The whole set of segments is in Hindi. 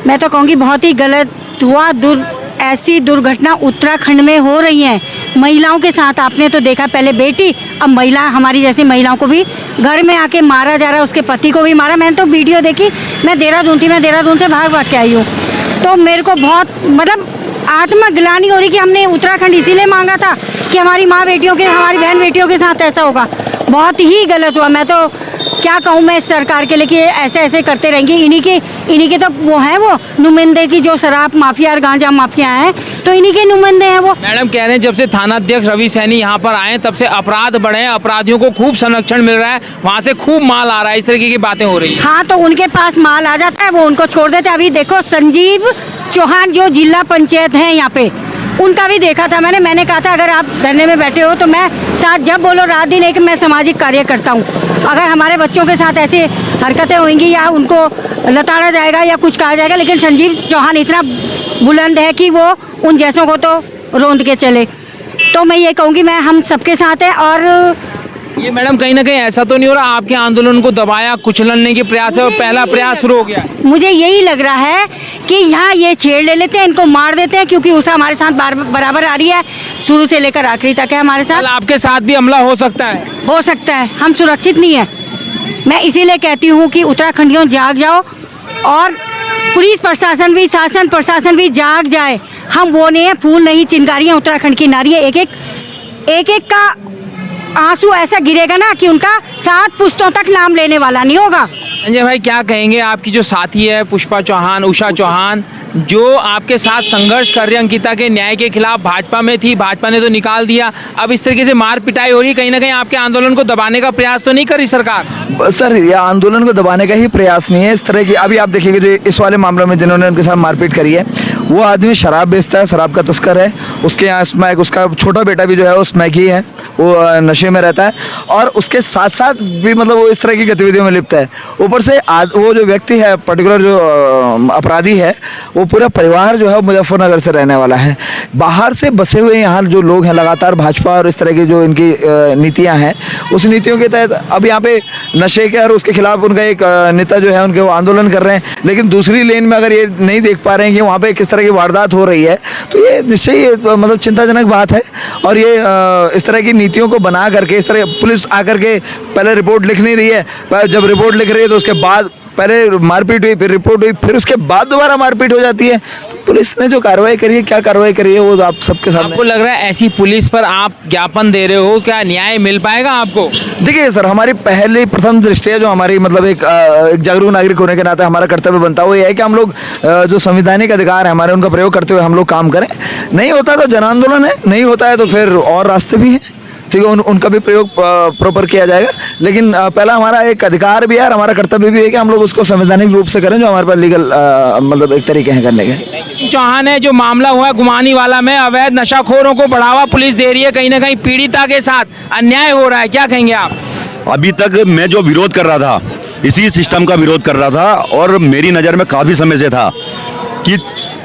मैं तो कहूँगी बहुत ही गलत हुआ। ऐसी दुर्घटना उत्तराखंड में हो रही है महिलाओं के साथ। आपने तो देखा पहले बेटी, अब महिला, हमारी जैसी महिलाओं को भी घर में आके मारा जा रहा है, उसके पति को भी मारा। मैंने तो वीडियो देखी, मैं देहरादून थी, मैं देहरादून से भाग के आई हूँ। तो मेरे को बहुत मतलब आत्मग्लानि हो रही कि हमने उत्तराखंड इसीलिए मांगा था कि हमारी माँ बेटियों के, हमारी बहन बेटियों के साथ ऐसा होगा। बहुत ही गलत हुआ। मैं तो क्या कहूँ मैं इस सरकार के लिए कि ऐसे ऐसे करते रहेंगे। इन्हीं के तो वो हैं, वो नुमाइंदे की जो शराब माफिया और गांजा माफिया हैं, तो इन्हीं के नुमाइंदे हैं वो। मैडम कह रहे हैं जब से थाना अध्यक्ष रवि सैनी यहाँ पर आए तब से अपराध बढ़े हैं, अपराधियों को खूब संरक्षण मिल रहा है, वहाँ से खूब माल आ रहा है, इस तरीके की बातें हो रही है। हाँ, तो उनके पास माल आ जाता है, वो उनको छोड़ देते हैं। अभी देखो संजीव चौहान जो जिला पंचायत है यहाँ पे, उनका भी देखा था मैंने कहा था अगर आप धरने में बैठे हो तो मैं साथ, जब बोलो रात दिन एक, मैं सामाजिक कार्य करता हूँ। अगर हमारे बच्चों के साथ ऐसी हरकतें होंगी या उनको लताड़ा जाएगा या कुछ कहा जाएगा, लेकिन संजीव चौहान इतना बुलंद है कि वो उन जैसों को तो रोंद के चले। तो मैं ये कहूँगी मैं हम सबके साथ है। और ये मैडम कहीं ना कहीं ऐसा तो नहीं हो रहा आपके आंदोलन को दबाया कुचलने के प्रयास है और पहला प्रयास शुरू हो गया? मुझे यही लग रहा है कि यहाँ ये छेड़ ले लेते हैं, इनको मार देते हैं, क्योंकि उषा हमारे साथ बराबर आ रही है, शुरू से लेकर आखिरी तक है हमारे साथ। आपके साथ भी हमला हो सकता है? हो सकता है, हम सुरक्षित नहीं है। मैं इसीलिए कहती हूँ कि उत्तराखंडियों जाग जाओ और पुलिस प्रशासन भी, शासन प्रशासन भी जाग जाए। हम वो नहीं है, फूल नहीं चिंगारियाँ उत्तराखंड की नारी है। एक एक का आंसू ऐसा गिरेगा ना कि उनका 7 पुश्तों तक नाम लेने वाला नहीं होगा। संजय भाई क्या कहेंगे, आपकी जो साथी है पुष्पा चौहान, उषा चौहान, जो आपके साथ संघर्ष कर रही है अंकिता के न्याय के खिलाफ, भाजपा में थी, भाजपा ने तो निकाल दिया, अब इस तरीके से मार पिटाई हो रही है, कहीं ना कहीं आपके आंदोलन को दबाने का प्रयास तो नहीं कर रही सरकार? सर ये आंदोलन को दबाने का ही प्रयास नहीं है इस तरह की। अभी आप देखिएगा जो इस वाले मामले में जिन्होंने उनके साथ मारपीट करी है, वो आदमी शराब बेचता है, शराब का तस्कर है। उसके यहाँ स्मैक, उसका छोटा बेटा भी जो है वो स्मैक ही है, वो नशे में रहता है और उसके साथ साथ भी मतलब वो इस तरह की गतिविधियों में लिप्त है। ऊपर से वो जो व्यक्ति है, पर्टिकुलर जो अपराधी है, वो पूरा परिवार जो है मुजफ्फरनगर से रहने वाला है। बाहर से बसे हुए यहाँ जो लोग हैं, लगातार भाजपा और इस तरह की जो इनकी नीतियाँ हैं, उस नीतियों के तहत अब यहाँ पे नशे के और उसके खिलाफ उनका एक नेता जो है उनके वो आंदोलन कर रहे हैं। लेकिन दूसरी लेन में अगर ये नहीं देख पा रहे हैं कि वहाँ पे किस तरह की वारदात हो रही है, तो ये निश्चय ये मतलब चिंताजनक बात है। और ये इस तरह की नीतियों को बना करके, इस तरह पुलिस आकर के पहले रिपोर्ट लिख नहीं रही है, जब रिपोर्ट लिख रही है तो उसके बाद पहले मारपीट हुई, फिर रिपोर्ट हुई, फिर उसके बाद दोबारा मारपीट हो जाती है। तो पुलिस ने जो कार्रवाई करी है, क्या कार्रवाई करी है, वो आप सबके सामने। आपको लग रहा है ऐसी पुलिस पर आप ज्ञापन दे रहे हो, क्या न्याय मिल पाएगा आपको? देखिए सर, हमारी पहली प्रथम दृष्टया जो हमारी मतलब एक जागरूक नागरिक होने के नाते हमारा कर्तव्य बनता है वो ये है कि हम लोग जो संवैधानिक अधिकार है हमारे, उनका प्रयोग करते हुए हम लोग काम करें। नहीं होता तो जन आंदोलन है, नहीं होता है तो फिर और रास्ते भी हैं, ठीक है, उनका भी प्रयोग प्रॉपर किया जाएगा। लेकिन पहला हमारा एक अधिकार भी है और हमारा कर्तव्य भी है कि हम लोग उसको संवैधानिक रूप से करें, जो हमारे पास लीगल मतलब एक तरीके हैं करने के। चौहान है जो मामला हुआ है गुमानी वाला में, अवैध नशाखोरों को बढ़ावा पुलिस दे रही है, कहीं ना कहीं पीड़िता के साथ अन्याय हो रहा है, क्या कहेंगे आप? अभी तक मैं जो विरोध कर रहा था, इसी सिस्टम का विरोध कर रहा था और मेरी नज़र में काफ़ी समय से था कि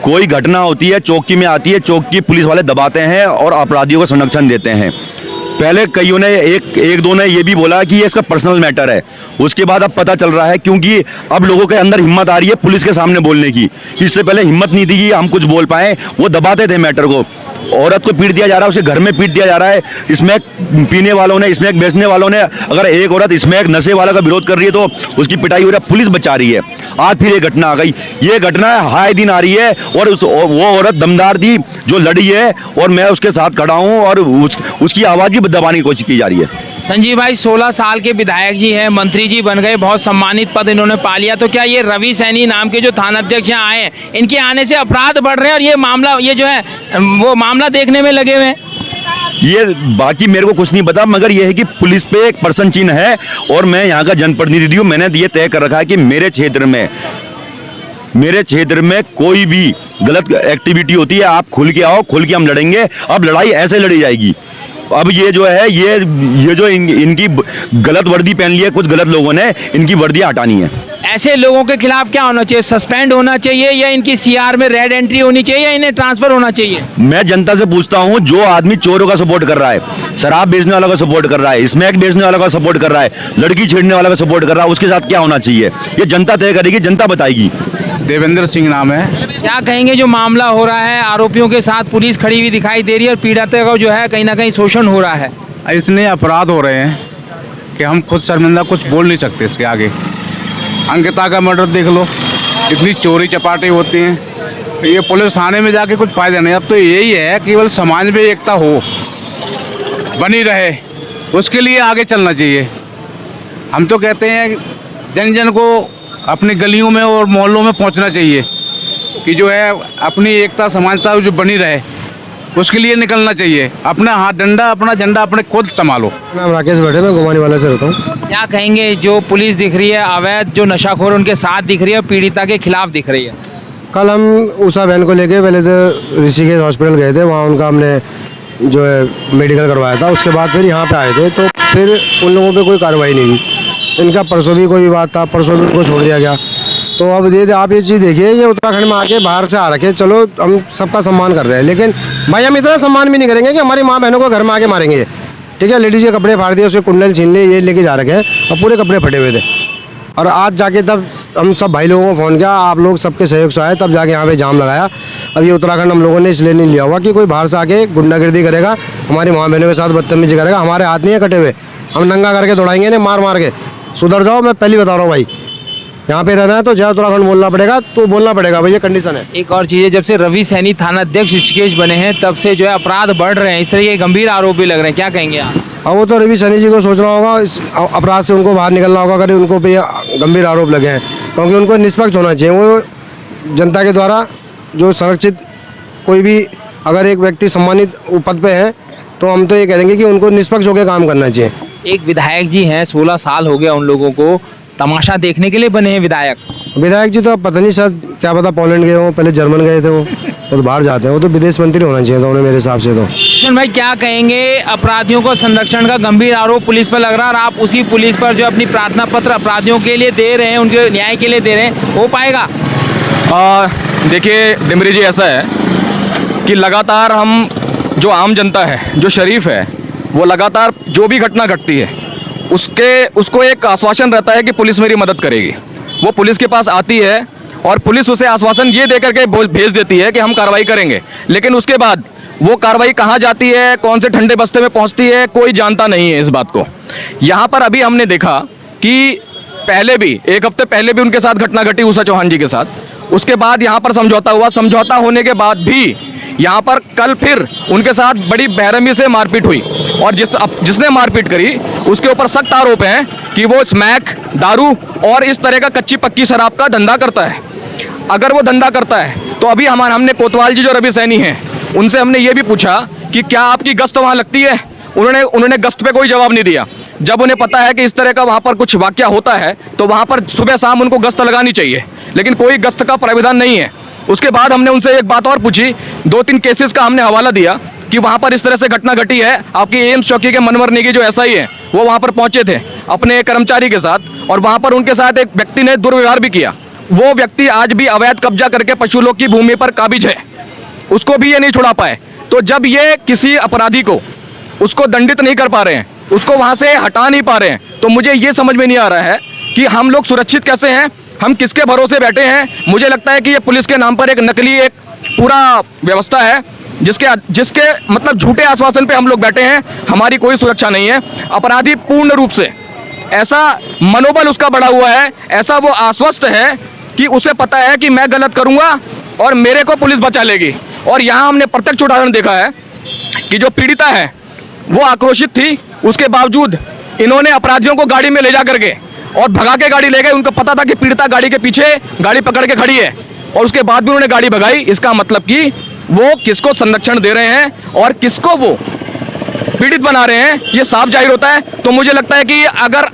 कोई घटना होती है, चौकी में आती है, चौकी पुलिस वाले दबाते हैं और अपराधियों को संरक्षण देते हैं। पहले कईयों ने एक दो ने ये भी बोला कि ये इसका पर्सनल मैटर है, उसके बाद अब पता चल रहा है, क्योंकि अब लोगों के अंदर हिम्मत आ रही है पुलिस के सामने बोलने की। इससे पहले हिम्मत नहीं थी कि हम कुछ बोल पाएँ, वो दबाते थे मैटर को। औरत को पीट दिया जा रहा है, उसे घर में पीट दिया जा रहा है, स्मैक पीने वालों ने, स्मैक बेचने वालों ने, अगर एक औरत स्मैक नशे वाला का विरोध कर रही है तो उसकी पिटाई हो रही है, पुलिस बचा रही है। आज फिर ये घटना आ गई, ये घटना हाई दिन आ रही है और वो औरत दमदार थी जो लड़ी है और मैं उसके साथ खड़ा हूँ और उसकी आवाज़ भी दबाने की कोशिश की जा रही है। संजीव भाई 16 साल के विधायक जी हैं, मंत्री जी बन गए, बहुत सम्मानित पद इन्होंने पा लिया, तो क्या ये रवि सैनी नाम के जो थाना अध्यक्ष यहाँ आए हैं, इनके आने से अपराध बढ़ रहे हैं और ये मामला, ये जो है वो मामला देखने में लगे हुए हैं? ये बाकी मेरे को कुछ नहीं पता, मगर ये है कि पुलिस पे एक पर्सन चिन्ह है और मैं यहाँ का जनप्रतिनिधि हूँ। मैंने ये तय कर रखा है कि मेरे क्षेत्र में कोई भी गलत एक्टिविटी होती है, आप खुल के आओ, खुल के हम लड़ेंगे। अब लड़ाई ऐसे लड़ी जाएगी। अब ये जो है ये जो इनकी गलत वर्दी पहन ली है कुछ गलत लोगों ने, इनकी वर्दियाँ हटानी है। ऐसे लोगों के खिलाफ क्या होना चाहिए? सस्पेंड होना चाहिए या इनकी सीआर में रेड एंट्री होनी चाहिए या इन्हें ट्रांसफर होना चाहिए? मैं जनता से पूछता हूं, जो आदमी चोरों का सपोर्ट कर रहा है, शराब बेचने वाला का सपोर्ट कर रहा है, स्मैक बेचने वाला का सपोर्ट कर रहा है, लड़की छेड़ने वाला का सपोर्ट कर रहा है, उसके साथ क्या होना चाहिए? ये जनता तय करेगी, जनता बताएगी। देवेंद्र सिंह नाम है। क्या कहेंगे जो मामला हो रहा है, आरोपियों के साथ पुलिस खड़ी हुई दिखाई दे रही है और पीड़ित का जो है कहीं ना कहीं शोषण हो रहा है। इतने अपराध हो रहे हैं कि हम खुद शर्मिंदा कुछ बोल नहीं सकते इसके आगे। अंकिता का मर्डर देख लो, इतनी चोरी चपाटी होती हैं, तो ये पुलिस थाने में जाके कुछ फायदा नहीं। अब तो यही है केवल समाज में एकता हो, बनी रहे, उसके लिए आगे चलना चाहिए। हम तो कहते हैं जन जन को अपनी गलियों में और मोहल्लों में पहुंचना चाहिए कि जो है अपनी एकता समानता जो बनी रहे, उसके लिए निकलना चाहिए। अपना हाथ डंडा, अपना झंडा अपने खुद संभालो। नाम राकेश भट्ट है, मैं गुमानी वाला से रहता हूँ। क्या कहेंगे जो पुलिस दिख रही है, अवैध जो नशाखोर उनके साथ दिख रही है, पीड़िता के खिलाफ दिख रही है? कल हम उषा बहन को लेके पहले तो ऋषिकेश हॉस्पिटल गए थे, वहाँ उनका हमने जो है मेडिकल करवाया था। उसके बाद फिर यहाँ पे आए थे, तो फिर उन लोगों पे कोई कार्रवाई नहीं हुई। इनका परसों भी कोई बात था, परसों भी उनको छोड़ दिया गया। तो अब ये आप ये चीज़ देखिए, ये उत्तराखंड में आके बाहर से आ रखे, चलो हम सबका सम्मान कर रहे हैं, लेकिन भाई हम इतना सम्मान भी नहीं करेंगे कि हमारी माँ बहनों को घर में आके मारेंगे। ठीक है, लेडीज़ के कपड़े फाड़ दिए, उसके कुंडल छीन लिए, ये लेके जा रखे हैं और पूरे कपड़े फटे हुए थे। और आज जाके तब हम सब भाई लोगों को फ़ोन किया, आप लोग सबके सहयोग से आए, तब जाके यहाँ पे जाम लगाया। अब ये उत्तराखंड हम लोगों ने इसलिए नहीं लिया हुआ कि कोई बाहर से आके गुंडागर्दी करेगा, हमारी माँ बहनों के साथ बदतमीजी करेगा। हमारे हाथ नहीं है कटे हुए, हम नंगा करके दौड़ाएंगे इन्हें मार मार के। सुधर जाओ, मैं पहले बता रहा हूँ भाई, यहाँ पे रहना है तो जय उत्तराखंड बोलना पड़ेगा, तो बोलना पड़ेगा भाई, ये कंडीशन है। एक और चीज़ है, जब से रवि सैनी थाना अध्यक्ष ऋषिकेश बने हैं तब से जो है अपराध बढ़ रहे हैं, इस तरह के गंभीर आरोप भी लग रहे हैं। क्या कहेंगे आप? अब वो तो रवि सैनी जी को सोचना होगा, इस अपराध से उनको बाहर निकलना होगा अगर उनको पे गंभीर आरोप लगे हैं, क्योंकि उनको निष्पक्ष होना चाहिए। वो जनता के द्वारा जो संरक्षित कोई भी अगर एक व्यक्ति सम्मानित पद पे है, तो हम तो ये कह देंगे कि उनको निष्पक्ष होकर काम करना चाहिए। एक विधायक जी हैं, 16 साल हो गया उन लोगों को, तमाशा देखने के लिए बने हैं विधायक। विधायक जी तो अब पता नहीं, शायद क्या पता पोलैंड गए हो, पहले जर्मन गए थे, वो तो बाहर जाते हैं, वो तो विदेश मंत्री होना चाहिए था उन्हें मेरे हिसाब से। तो किशन भाई क्या कहेंगे, अपराधियों को संरक्षण का गंभीर आरोप पुलिस पर लग रहा है और आप उसी पुलिस पर जो अपनी प्रार्थना पत्र अपराधियों के लिए दे रहे हैं, उनके न्याय के लिए दे रहे हैं, हो पाएगा? देखिए डिमरी जी, ऐसा है कि लगातार हम जो आम जनता है, जो शरीफ है, वो लगातार जो भी घटना घटती है उसको एक आश्वासन रहता है कि पुलिस मेरी मदद करेगी। वो पुलिस के पास आती है और पुलिस उसे आश्वासन ये दे करके भेज देती है कि हम कार्रवाई करेंगे, लेकिन उसके बाद वो कार्रवाई कहाँ जाती है, कौन से ठंडे बस्ते में पहुँचती है, कोई जानता नहीं है इस बात को। यहाँ पर अभी हमने देखा कि पहले भी, एक हफ्ते पहले भी उनके साथ घटना घटी उषा चौहान जी के साथ, उसके बाद यहाँ पर समझौता हुआ, समझौता होने के बाद भी यहाँ पर कल फिर उनके साथ बड़ी बेरहमी से मारपीट हुई और जिसने मारपीट करी उसके ऊपर सख्त आरोप हैं कि वो स्मैक, दारू और इस तरह का कच्ची पक्की शराब का धंधा करता है। अगर वो धंधा करता है तो अभी हमने कोतवाल जी जो रवि सैनी हैं उनसे हमने ये भी पूछा कि क्या आपकी गश्त वहाँ लगती है? उन्होंने गश्त पे कोई जवाब नहीं दिया। जब उन्हें पता है कि इस तरह का वहाँ पर कुछ वाकया होता है तो वहाँ पर सुबह शाम उनको गश्त लगानी चाहिए, लेकिन कोई गश्त का प्राविधान नहीं है। उसके बाद हमने उनसे एक बात और पूछी, 2-3 केसेस का हमने हवाला दिया कि वहाँ पर इस तरह से घटना घटी है। आपकी एम्स चौकी के मनवर नेगी जो SI है वो वहाँ पर पहुँचे थे अपने कर्मचारी के साथ और वहाँ पर उनके साथ एक व्यक्ति ने दुर्व्यवहार भी किया। वो व्यक्ति आज भी अवैध कब्जा करके पशु लोग की भूमि पर काबिज है, उसको भी ये नहीं छुड़ा पाए। तो जब ये किसी अपराधी को उसको दंडित नहीं कर पा रहे हैं, उसको वहाँ से हटा नहीं पा रहे हैं, तो मुझे ये समझ में नहीं आ रहा है कि हम लोग सुरक्षित कैसे हैं, हम किसके भरोसे बैठे हैं। मुझे लगता है कि ये पुलिस के नाम पर एक नकली एक पूरा व्यवस्था है जिसके मतलब झूठे आश्वासन पे हम लोग बैठे हैं। हमारी कोई सुरक्षा नहीं है। अपराधी पूर्ण रूप से ऐसा मनोबल उसका बढ़ा हुआ है, ऐसा वो आश्वस्त है कि उसे पता है कि मैं गलत करूंगा और मेरे को पुलिस बचा लेगी। और यहाँ हमने प्रत्यक्ष उदाहरण देखा है कि जो पीड़िता है वो आक्रोशित थी, उसके बावजूद इन्होंने अपराधियों को गाड़ी में ले जा करके और भगा के गाड़ी ले गए। उनको पता था कि पीड़िता गाड़ी के पीछे गाड़ी पकड़ के खड़ी है और उसके बाद भी उन्होंने गाड़ी भगाई। इसका मतलब कि वो किसको संरक्षण दे रहे हैं और किसको वो पीड़ित बना रहे हैं, ये साफ जाहिर होता है। तो मुझे लगता है कि अगर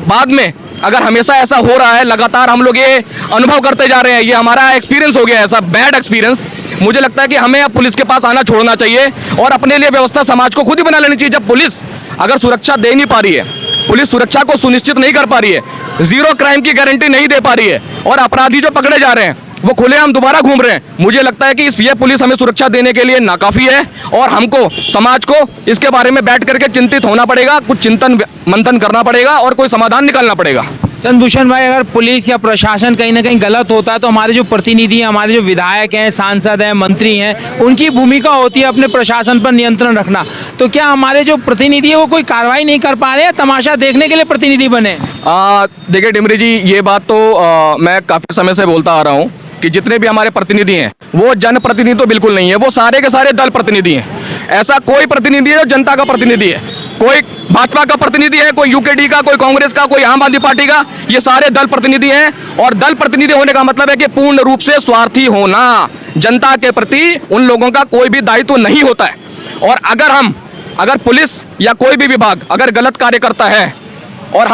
बाद में अगर हमेशा ऐसा हो रहा है, लगातार हम लोग ये अनुभव करते जा रहे हैं, ये हमारा एक्सपीरियंस हो गया ऐसा बैड एक्सपीरियंस, मुझे लगता है कि हमें अब पुलिस के पास आना छोड़ना चाहिए और अपने लिए व्यवस्था समाज को खुद ही बना लेनी चाहिए। जब पुलिस अगर सुरक्षा दे नहीं पा रही है, पुलिस सुरक्षा को सुनिश्चित नहीं कर पा रही है, जीरो क्राइम की गारंटी नहीं दे पा रही है और अपराधी जो पकड़े जा रहे हैं वो खुलेआम दोबारा घूम रहे हैं, मुझे लगता है कि ये पुलिस हमें सुरक्षा देने के लिए नाकाफी है और हमको समाज को इसके बारे में बैठ करके चिंतित होना पड़ेगा, कुछ चिंतन मंथन करना पड़ेगा और कोई समाधान निकालना पड़ेगा। चंद्रभूषण भाई, अगर पुलिस या प्रशासन कहीं ना कहीं गलत होता है तो हमारे जो प्रतिनिधि हैं, हमारे जो विधायक हैं, सांसद हैं, मंत्री हैं, उनकी भूमिका होती है अपने प्रशासन पर नियंत्रण रखना। तो क्या हमारे जो प्रतिनिधि है वो कोई कार्रवाई नहीं कर पा रहे हैं, तमाशा देखने के लिए प्रतिनिधि बने? देखिए डिमरी जी, ये बात तो मैं काफ़ी समय से बोलता आ रहा हूँ कि जितने भी हमारे प्रतिनिधि हैं वो जनप्रतिनिधि तो बिल्कुल नहीं है, वो सारे के सारे दल प्रतिनिधि हैं। ऐसा कोई प्रतिनिधि है जो जनता का प्रतिनिधि है? कोई भाजपा का प्रतिनिधि है, कोई यूकेडी का, कोई कांग्रेस का, कोई आम आदमी पार्टी का, ये सारे दल प्रतिनिधि हैं। और दल प्रतिनिधि होने का मतलब है कि पूर्ण रूप से स्वार्थी होना, जनता के प्रति उन लोगों का कोई भी दायित्व नहीं होता है। और अगर पुलिस या कोई भी विभाग अगर गलत कार्य करता है और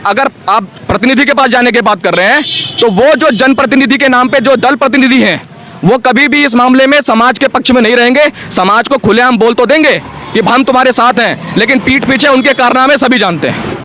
अगर आप प्रतिनिधि के पास जाने की बात कर रहे हैं, तो वो जो जनप्रतिनिधि के नाम पे जो दल प्रतिनिधि हैं वो कभी भी इस मामले में समाज के पक्ष में नहीं रहेंगे। समाज को खुलेआम बोल तो देंगे कि हम तुम्हारे साथ हैं, लेकिन पीठ पीछे उनके कारनामे सभी जानते हैं।